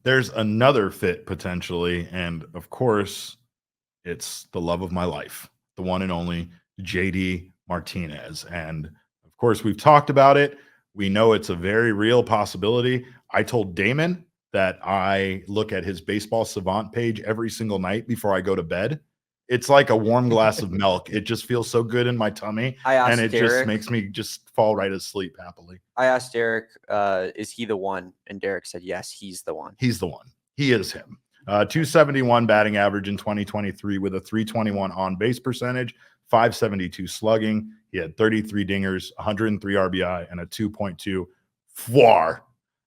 there's another fit potentially. And of course, it's the love of my life, the one and only JD Martinez. And of course, we've talked about it. We know it's a very real possibility. I told Damon that I look at his baseball savant page every single night before I go to bed. It's like a warm glass of milk. It just feels so good in my tummy. And it just makes me just fall right asleep happily. I asked Derek, is he the one? And Derek said, yes, he's the one. He's the one. He is him. 271 batting average in 2023 with a 321 on base percentage, 572 slugging. He had 33 dingers, 103 RBI, and a 2.2 WAR.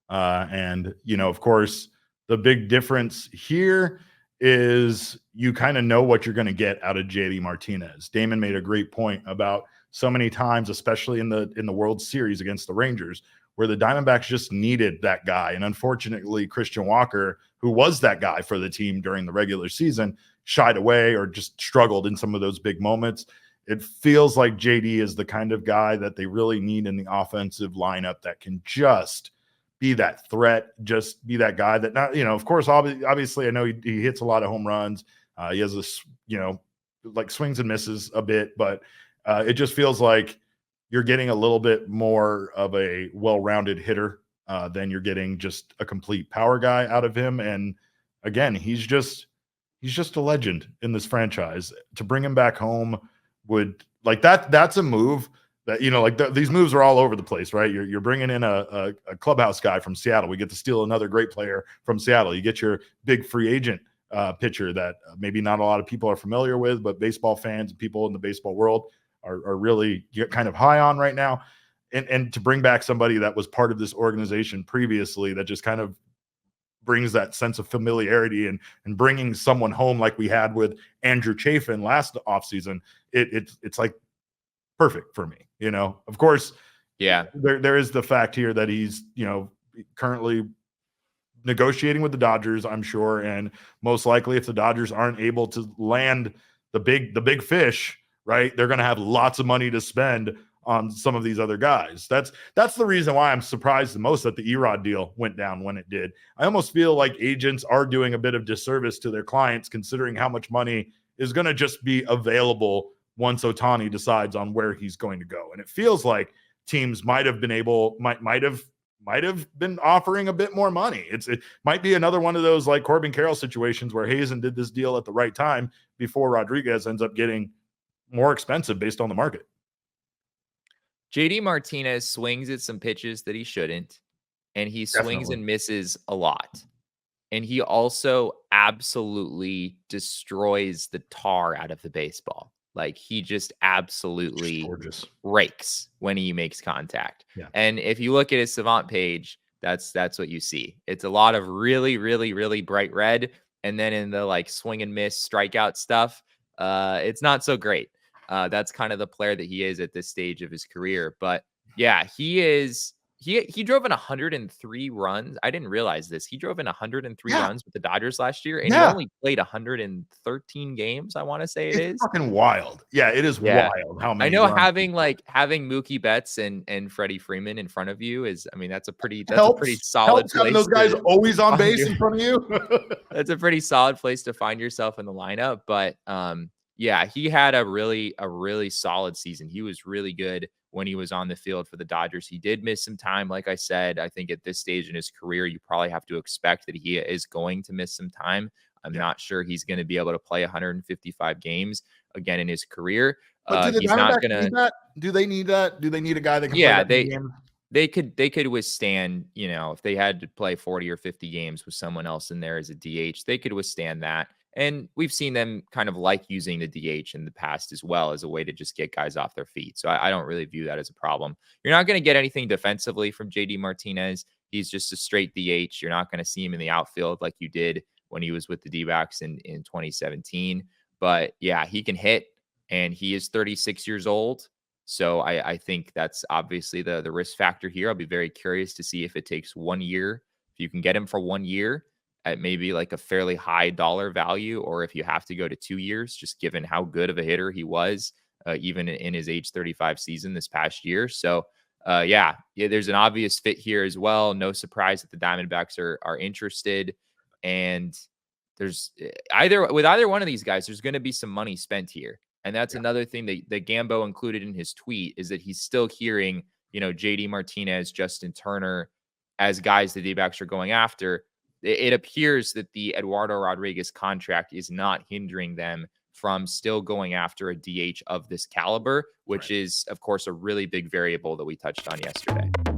And, of course, the big difference here is you kind of know what you're going to get out of JD Martinez. Damon made a great point about so many times, especially in the World Series against the Rangers, where the Diamondbacks just needed that guy. And unfortunately, Christian Walker, who was that guy for the team during the regular season, shied away or just struggled in some of those big moments. It feels like JD is the kind of guy that they really need in the offensive lineup that can just be that threat, just be that guy that, not, of course, obviously I know he hits a lot of home runs. He has this, like swings and misses a bit, but it just feels like you're getting a little bit more of a well-rounded hitter than you're getting just a complete power guy out of him. And again, he's just a legend in this franchise. To bring him back home would like that. That's a move that, these moves are all over the place, right? You're bringing in a clubhouse guy from Seattle. We get to steal another great player from Seattle. You get your big free agent pitcher that maybe not a lot of people are familiar with, but baseball fans and people in the baseball world are really kind of high on right now. And to bring back somebody that was part of this organization previously, that just kind of brings that sense of familiarity and bringing someone home like we had with Andrew Chafin last offseason, it's like perfect for me. Of course, there is the fact here that he's, currently negotiating with the Dodgers, I'm sure. And most likely if the Dodgers aren't able to land the big fish, right, they're going to have lots of money to spend on some of these other guys. That's the reason why I'm surprised the most that the Erod deal went down when it did. I almost feel like agents are doing a bit of disservice to their clients, considering how much money is going to just be available once Ohtani decides on where he's going to go. And it feels like teams might have been offering a bit more money. It might be another one of those like Corbin Carroll situations where Hazen did this deal at the right time before Rodriguez ends up getting more expensive based on the market. JD Martinez swings at some pitches that he shouldn't, and he swings and misses a lot. And he also absolutely destroys the tar out of the baseball. Like, he just absolutely rakes when he makes contact. Yeah. And if you look at his savant page, that's what you see. It's a lot of really, really, really bright red. And then in the like swing and miss strikeout stuff, it's not so great. That's kind of the player that he is at this stage of his career. But yeah, he drove in 103 runs. I didn't realize this. He drove in 103 runs with the Dodgers last year, and he only played 113 games. I want to say it's fucking wild. Yeah, it is wild. How many? I know having Mookie Betts and Freddie Freeman in front of you is, I mean, that's a pretty solid place. Those guys always on base in front of you. That's a pretty solid place to find yourself in the lineup. But yeah, he had a really solid season. He was really good when he was on the field for the Dodgers. He did miss some time. Like I said, I think at this stage in his career, you probably have to expect that he is going to miss some time. I'm not sure he's going to be able to play 155 games again in his career. He's not going to. Do they need that? Do they need a guy that can play that they could withstand, if they had to play 40 or 50 games with someone else in there as a DH, they could withstand that. And we've seen them kind of like using the DH in the past as well as a way to just get guys off their feet. So I don't really view that as a problem. You're not going to get anything defensively from JD Martinez. He's just a straight DH. You're not going to see him in the outfield like you did when he was with the D-backs in 2017. But yeah, he can hit, and he is 36 years old. So I think that's obviously the risk factor here. I'll be very curious to see if it takes 1 year. If you can get him for 1 year at maybe like a fairly high dollar value, or if you have to go to 2 years, just given how good of a hitter he was, even in his age 35 season this past year. So yeah, there's an obvious fit here as well. No surprise that the Diamondbacks are interested, and there's either one of these guys, there's going to be some money spent here, and that's another thing that Gambo included in his tweet is that he's still hearing, JD Martinez, Justin Turner as guys the D-backs are going after. It appears that the Eduardo Rodriguez contract is not hindering them from still going after a DH of this caliber, which is, of course, a really big variable that we touched on yesterday.